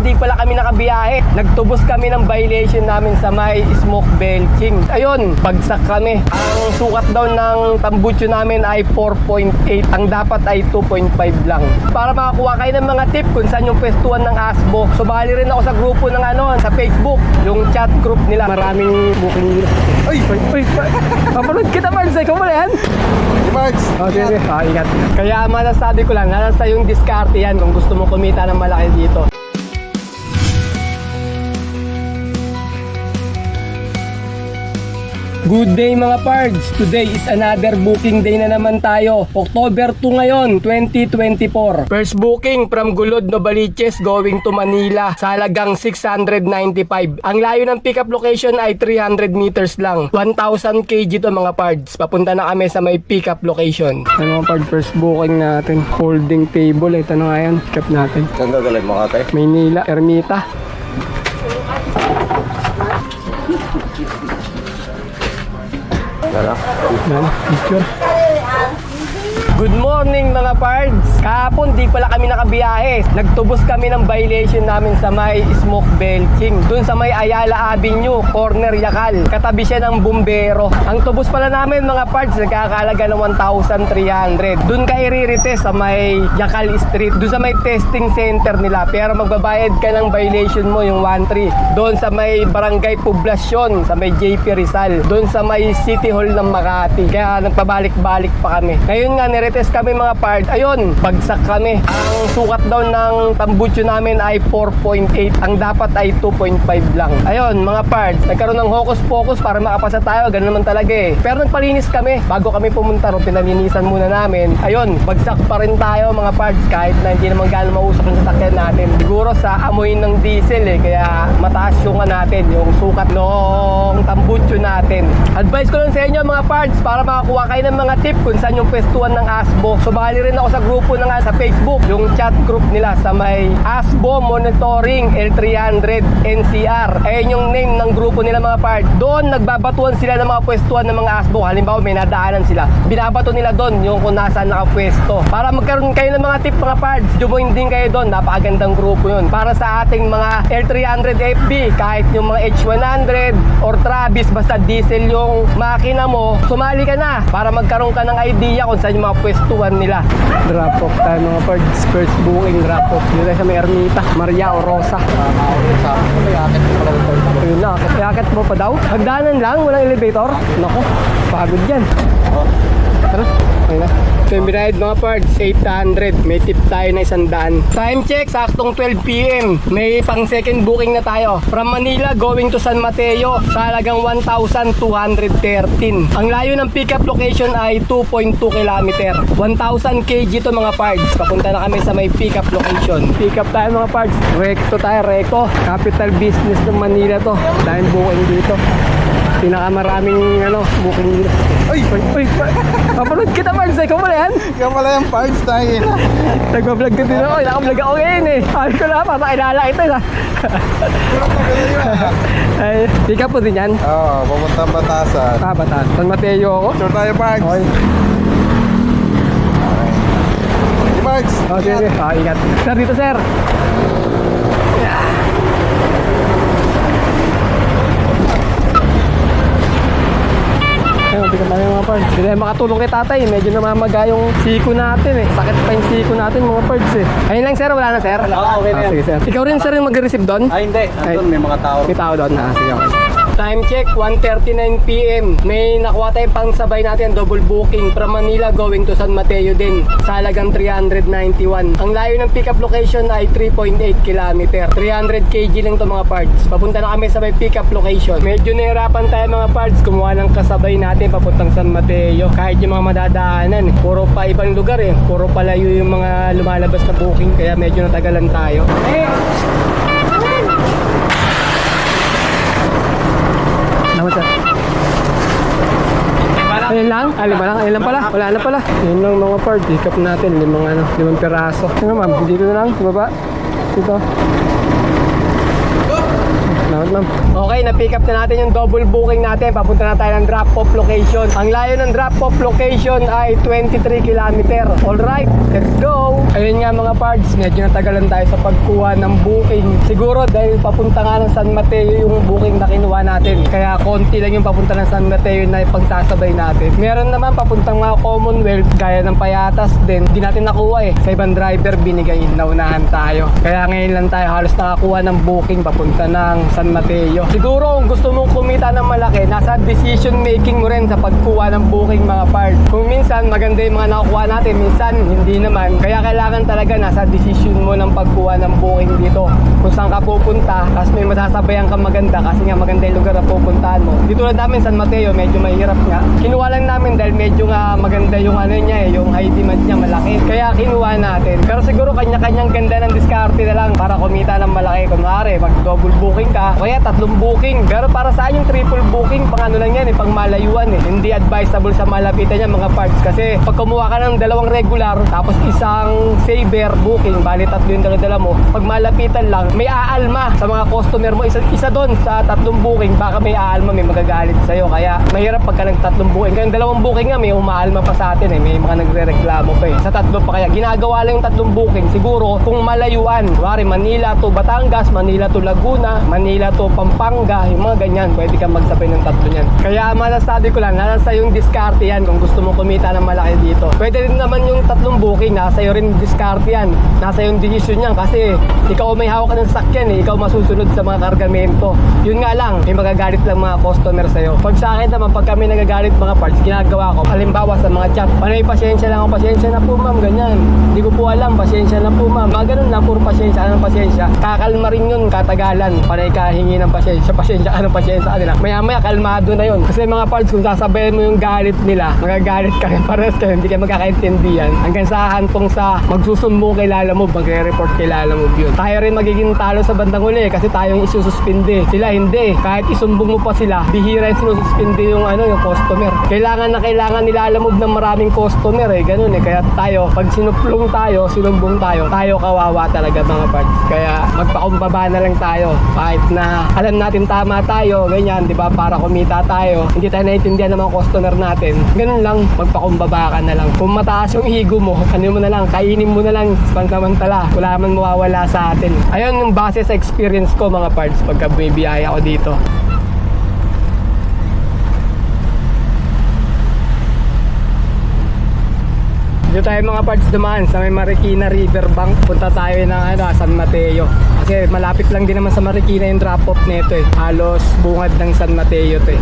di pala kami nakabiyahe. Nagtubos kami ng violation namin sa may smoke belching. Ayun, bagsak kami. Ang sukat daw ng tambucho namin ay 4.8. Ang dapat ay 2.5 lang. Para makakuha kayo ng mga tip kung saan yung pwestuhan ng ASBO. Sumali rin ako sa grupo ng sa Facebook, yung chat group nila. Maraming booking nila. Ay! Kapanood kita, Mards. Ikaw mo yan? Marks, Okay. Ingat. Kaya masasabi ko lang, nasa yung diskarte yan kung gusto mo kumita ng malaki dito. Good day mga pards! Today is another booking day na naman tayo. October 2 ngayon, 2024. First booking from Gulod, Novaliches going to Manila sa halagang 695. Ang layo ng pickup location ay 300 meters lang. 1,000 kg to mga pards. Papunta na kami sa may pickup location. Ano mga pards, first booking natin. Folding table. Ito na nga yan. Pick up natin. saan gagaling mga kay? Maynila, Ermita. Picture. Good morning mga pards! Kahapon di pala kami nakabiyahe. Nagtubos kami ng violation namin sa may smoke belching. Doon sa may Ayala Avenue, corner Yakal. Katabi siya ng bumbero. Ang tubos pala namin mga pards, nagkakalaga ng 1,300. Doon ka i-retest sa may Yakal Street. Doon sa may testing center nila. Pero magbabayad ka ng violation mo yung 1,300. Doon sa may Barangay Poblasyon, sa may JP Rizal. Doon sa may City Hall ng Makati. Kaya nagpabalik-balik pa kami. Ngayon nga, retest kami mga parts. Ayun, bagsak kami. Ang sukat daw ng tambucho namin ay 4.8. Ang dapat ay 2.5 lang. Ayun, mga parts. Nagkaroon ng hocus-pocus para makapasa tayo. Ganun naman talaga eh. Pero nagpalinis kami. Bago kami pumunta ron, pinalinisan muna namin. Ayun, bagsak pa rin tayo mga parts. Kahit na hindi naman gano'n mausap yung sasakyan natin. Siguro sa amoy ng diesel eh. Kaya mataas yung natin, yung sukat ng tambucho natin. Advice ko lang sa inyo mga parts para makakuha kayo ng mga tip kung saan yung pwestuhan ng ASBO. Sumali rin ako sa grupo sa Facebook, yung chat group nila sa may ASBO Monitoring L300 NCR. Ayun yung name ng grupo nila mga parts. Doon nagbabatuan sila ng mga pwestuhan ng mga ASBO. Halimbawa may nadaanan sila, binabato nila doon yung kung nasaan nakapwesto. Para magkaroon kayo ng mga tip mga parts, join din kayo doon. Napakagandang grupo yun. Para sa ating mga L300 FB, kahit yung mga H100 or Travis, basta diesel yung makina mo, sumali ka na para magkaroon ka ng idea kung saan yung mga pwestuhan nila. Drop off tayo mga parts. First booking drop off. Dito sa may Ermita, Maria o Rosa. Ayun na, yakit mo pa daw? Hagdanan lang, walang elevator. Nako, pagod yan. Tara, ayun na. So yung binayad mga parts, 800. May tip tayo na 100. Time check, saktong 12 PM. May pang second booking na tayo. From Manila going to San Mateo sa halagang 1,213. Ang layo ng pickup location ay 2.2 km. 1,000 kg to mga parts. Papunta na kami sa may pickup location. Pick up tayo mga parts. Recto tayo, Recto. Capital business ng Manila to. Dahil booking dito. Pinakamaraming booking dito. Uy! Kapanood kita, Mards. Ikaw mo na yan? Ikaw pala yung parts tayo na. Nagbablog ka din ako. Nakablog ako ngayon eh. Sabi ko na, papakilala kita. Ay, pick up po din yan? Oo, pumunta Batasan. Batasan. San Mateo ako. Sure tayo, Parks. Okay. Parks. Okay. Ingat. Sir, dito sir. Ayun, bigyan tayo mga parts. Hindi tayo makatulong kay tatay. Medyo namamaga yung siko natin eh. Sakit pa yung siko natin mga parts eh. Ayun lang sir, wala na sir? Okay na yan. Sige sir. Ikaw rin sir yung mag-receive doon? Hindi. Nandun may mga tao. May tao doon? Sige okay. Time check, 1:39 PM. May nakuha tayong pangsabay natin, double booking from Manila going to San Mateo din sa halagang 391. Ang layo ng pickup location ay 3.8 km. 300 kg lang to mga parts. Papunta na kami sa may pickup location. Medyo nahirapan tayo mga parts kumuha ng kasabay natin papuntang San Mateo. Kahit yung mga madadaanan, puro pa ibang lugar eh. Puro palayo yung mga lumalabas na booking kaya medyo natagalan tayo. Ayun lang? Lima lang? Ayun lang pala? Wala na pala. Ayun lang mga part. Pick up natin. Limang piraso. Ayun ma'am. Dito na lang. Sa baba. Dito. Salamat, ma'am. Okay, na-pick up na natin yung double booking natin. Papunta na tayo ng drop-off location. Ang layo ng drop-off location ay 23 km. Alright, let's go! Ayun nga mga parts, medyo natagalan tayo sa pagkuha ng booking. Siguro dahil papunta nga ng San Mateo yung booking na kinuha natin. Kaya konti lang yung papunta ng San Mateo na pagsasabay natin. Meron naman papuntang mga Commonwealth, gaya ng Payatas din. Hindi natin nakuha eh. Sa ibang driver binigay, naunahan tayo. Kaya ngayon lang tayo halos nakakuha ng booking papunta ng San Mateo. Siguro kung gusto mong kumita ng malaki, nasa decision making mo rin sa pagkuha ng booking mga parts. Kung minsan maganda yung mga nakukuha natin, minsan hindi naman. Kaya kailangan talaga nasa decision mo ng pagkuha ng booking dito. Kung saan ka pupunta, kasi may masasabayan ka maganda kasi nga maganda yung lugar na pupuntahan mo. Dito lang namin San Mateo, medyo mahirap nga. Kinuha lang namin dahil medyo nga maganda yung ano niya eh, yung high demand niya malaki. Kaya kinuha natin. Pero siguro kanya-kanyang ganda ng diskarte na lang para kumita ng malaki. Kunwari, mag double booking ka, kaya tatlong booking. Pero para sa yung triple booking, pang ano lang yan eh, pang malayuan eh. Hindi advisable sa malapitan niya mga parts. Kasi pag kumuha ka ng dalawang regular, tapos isang saver booking, bali tatlo yung dala mo. Pag malapitan lang, may aalma sa mga customer mo. Isa doon sa tatlong booking, baka may aalma, may magagalit sa'yo. Kaya mahirap pagka nagtatlong booking. Kaya yung dalawang booking nga, may umaalma pa sa atin eh. May mga nagre-reklamo pa eh. Sa tatlo pa kaya, ginagawa lang yung tatlong booking. Siguro, kung malayuan, wari Manila to Batangas, Manila to Laguna, Manila to Pampanga, yung mga ganyan, pwede kang magsabay ng tatlo niyan. Kaya masasabi ko lang, nasa yung diskarte yan kung gusto mo kumita ng malaki dito. Pwede rin naman yung tatlong booking, nasa iyo rin diskarte yan. Nasa yung decision yan kasi ikaw may hawak ka ng sakyan eh, ikaw masusunod sa mga kargamento. Yun nga lang, may magagalit lang mga customer sa'yo. Pag sa akin naman, pag kami nagagalit mga parts, ginagawa ko, halimbawa sa mga chat, panay pasensya lang ako, pasensya na po ma'am, ganyan. Hindi ko po alam, pasensya na po ma'am. Mga ganun lang, puro pasensya, anong pasensya. Kakalma rin yun, katagalan. Panay kahingi ng pasensya, pasensya, anong pasensya kanila. Maya-maya, kalmado na yun. Kasi mga parts, kung sasabayan mo yung galit nila, magagalit ka rin, pares kayo, hindi kayo magkakaintindihan. Hanggang sa hantong sa magsusumbong kay Lalamove, magre-report kay Lalamove yun. Tayo rin magiging talo sa bandang uli kasi tayo yung isususpinde. Sila hindi. Kahit isumbong mo pa sila, bihira yung sinususpinde yung yung customer. Kailangan nila Lalamove ng maraming customer eh. Ganun eh. Kaya tayo, pag sinuplong tayo, sinumbong tayo, tayo kawawa talaga mga parts. Kaya magpakumbaba na lang tayo. Kahit na alam natin tama tayo, ganyan, di ba? Para kumita tayo. Hindi tayo naiintindihan ng mga customer natin. Ganun lang, magpakumbaba ka na lang. Kung mataas yung ego mo, ano mo na lang, kainin mo na lang pansamantala. Wala man mawawala sa atin. Ayun yung base sa experience ko mga parts pagka bumibiyaya ako dito. Dito tayo mga parts dumaan sa may Marikina Riverbank. Punta tayo ng San Mateo. Kasi malapit lang din naman sa Marikina yung drop-off nito eh. Halos bungad ng San Mateo to eh.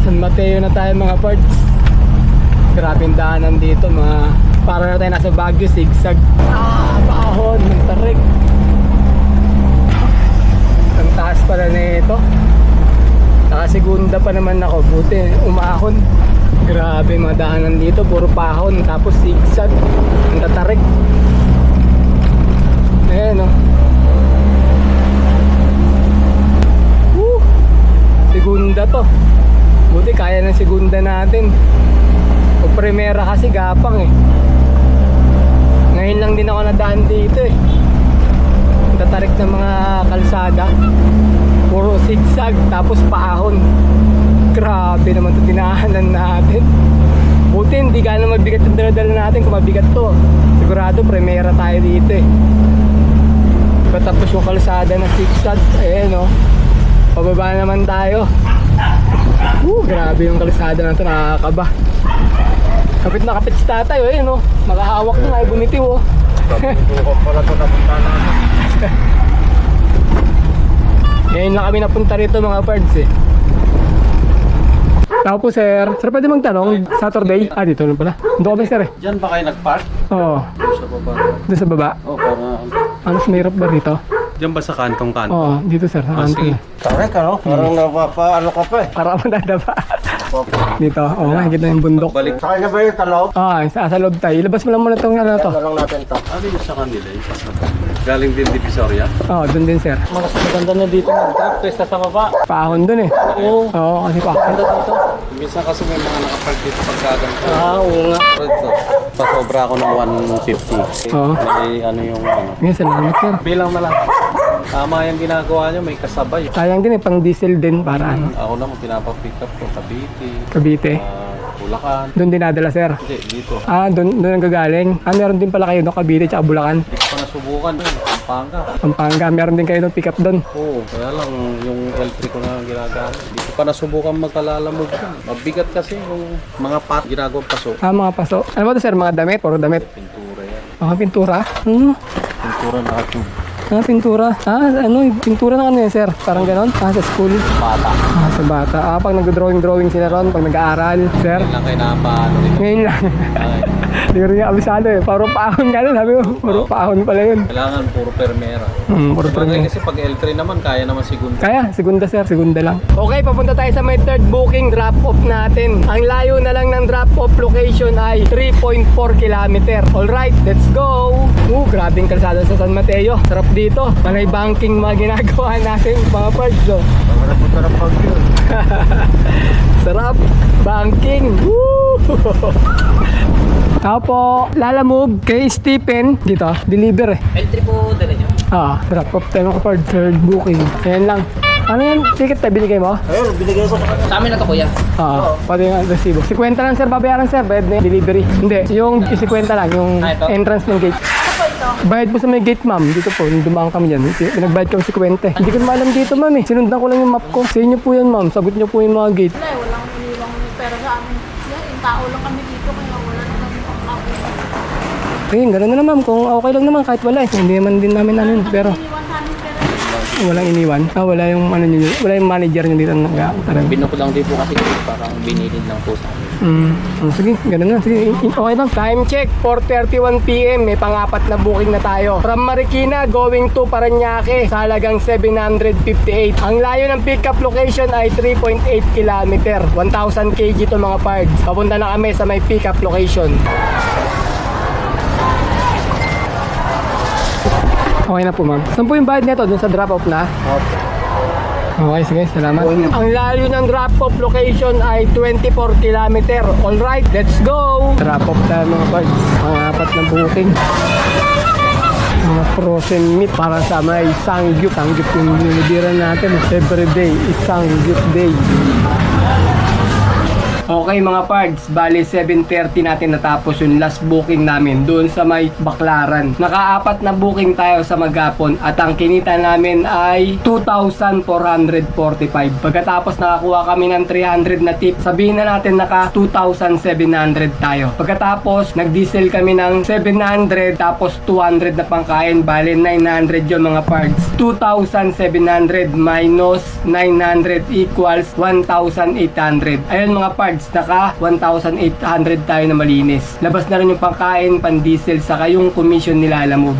San Mateo na tayo mga parts. Grabing daanan dito mga... Para na tayo nasa Baguio, zigzag. Paahon, ng tarik. Ang taas pala na ito. Nakasigunda pa naman ako. Buti, umahon. Grabe mga daanan dito, puro pahon. Tapos zigzag. Ang tatarik. Ayan o. Segunda to. Buti kaya ng segunda natin. O primera kasi gapang eh. Ngayon lang din ako nadaan dito eh. Tatarik ng mga kalsada. Puro zigzag tapos paahon. Grabe naman ito dinaanan natin. Buti hindi gano'ng mabigat yung dala-dala natin. Kung mabigat to, sigurado primera tayo dito eh. Patapos yung kalsada na zigzag. Ayan o. Pababa naman tayo. Grabe yung kalsada na ito, nakakaba. Kapit na kapit si tatay, ayun o. Makahawak na, ay bumitiw o. Bukong pala ito napunta namin. Ngayon lang kami napunta rito mga pards eh. Tao po sir. Sir, pwede magtanong? Saturday? Ah, dito lang pala. Doon kami sir eh. Diyan ba kayo nag-park? Oo. Sa baba. Doon sa baba. Oh, para... Ano, mahirap ba rito? Diyan ba sa kantong-kanto? Oo, dito sir. Ah, sige. Tarik ano? Parang napapaano ka pa eh. Para ako nadaba. Dito. Oo nga, kita yung bundok. Balik. Sakay na ba yung tanaw? Sa loob tayo. Ilabas mo lang muna itong ano to. Yan na lang natin to. Ano yung sa kanila? Galing din Divisoria? Oo, doon din sir. Mas maganda na dito mag-trip kaysa sa baba. Paahon doon eh. Oo. Oo, kasi paahon. Dito. Minsan kasi may mga nakapark dito pagkaganto. Oo nga. Ito. Pasobra ako ng 150. Oo. May ano yung ano. Ngayon, salamat sir. Bilang na lang. Tama yung ginagawa nyo, may kasabay. Sayang din pang diesel din para ano. Ako naman pinapapick up ko, Cavite, Cavite. Bulacan. Doon dinadala sir. Hindi, dito. Doon ang gagaling. Meron din pala kayo no, Cavite tsaka Bulacan. Hindi ko pa nasubukan. Pampanga. Pampanga, meron din kayo no, pick up doon. Oo, kaya lang yung L3 ko na ginagamit. Hindi ko pa nasubukan magkalalamog yun. Mabigat kasi yung mga ginagawang paso. Mga paso. Ano ba to sir? Mga damit? Puro damit. Pintura yan. Mga pintura? Pintura na tube. Pintura. Pintura ng ano yan sir? Parang ganon? Sa school. Bata. Sa bata. Pag nag-drawing sila ron, pag nag-aaral. Sir? Yan lang kayo napaano rin. Ngayon lang. Ay, Hindi ko rin yung abisado eh. Puro paahon ka nun. Sabi ko, puro paahon pala yun. kailangan puro permera. Puro Bagay kasi pag L3 naman, kaya naman segundo. Kaya, segunda sir, segunda lang. Okay, papunta tayo sa may third booking drop-off natin. Ang layo na lang ng drop-off location ay 3.4 kilometer. Alright, let's go! Grabing kalsada sa San Mateo. Sarap dito. Panay banking mga ginagawa natin, mga parts. Oh. Para punta ng Baguio. Sarap! Banking! Woo! Ako po, lalamove kay Stephen. Dito, deliver eh. L3 po dala nyo. Drop-off tayo mga card. Third booking. Ayan lang. Ano yan? Ticket na binigay mo? Ayun, binigay ko sa kanya. Sa amin na to kuya. Pati yung resibo. 50 lang sir, babayaran sir. Bayad na yung delivery. Hindi, yung 50 lang, yung Ito? entrance ng gate. Bayad po sa may gate ma'am. Dito po, nung dumaan kami dyan. Nagbayad kami 50. Hindi ko na alam dito ma'am eh. Sinundan ko lang yung map ko. Sa inyo po yan ma'am. Sagot niyo po yung mga gate. Wala, walang iniwang pera sa amin. Yan, yung tao lang kami dito, kaya wala na kami pang-ako. Ayun, gano'n na lang ma'am. Kung okay lang naman kahit wala eh. Hindi naman din namin ano yun. Pero Iniwan sa amin pera. walang iniwan. Wala yung ano nyo, wala yung manager nyo dito nag-aaral. Binukod lang din po kasi parang binilin lang po sa amin. Sige, ganun na. Sige, okay lang. Time check, 4:31 PM. May pang-apat na booking na tayo. From Marikina, going to Parañaque, sa halagang 758. Ang layo ng pickup location ay 3.8 kilometer. 1,000 kg to mga parts. Papunta na kami sa may pickup location. Okay na po ma'am. Saan po yung bayad nito? Dun sa drop-off na? Okay, sige, salamat. Ang layo ng drop-off location ay 24 kilometer. Alright, let's go! Drop-off tayo mga parts. Ang apat na booking. Mga frozen meat para sa may sangyup. Sangyup yung nilibiran natin. Everyday is sangyup day. Okay mga pards, bali 7:30 natin natapos yung last booking namin doon sa may Baclaran. Nakaapat na booking tayo sa maghapon at ang kinita namin ay 2,445. Pagkatapos nakakuha kami ng 300 na tip, sabihin na natin naka 2,700 tayo. Pagkatapos nag-diesel kami ng 700 tapos 200 na pangkain, bali 900 yung mga pards. 2,700 minus 900 equals 1,800. Ayun mga pards, naka 1,800 tayo na malinis. Labas na rin yung pangkain, pan-diesel, saka yung commission nila Lalamove.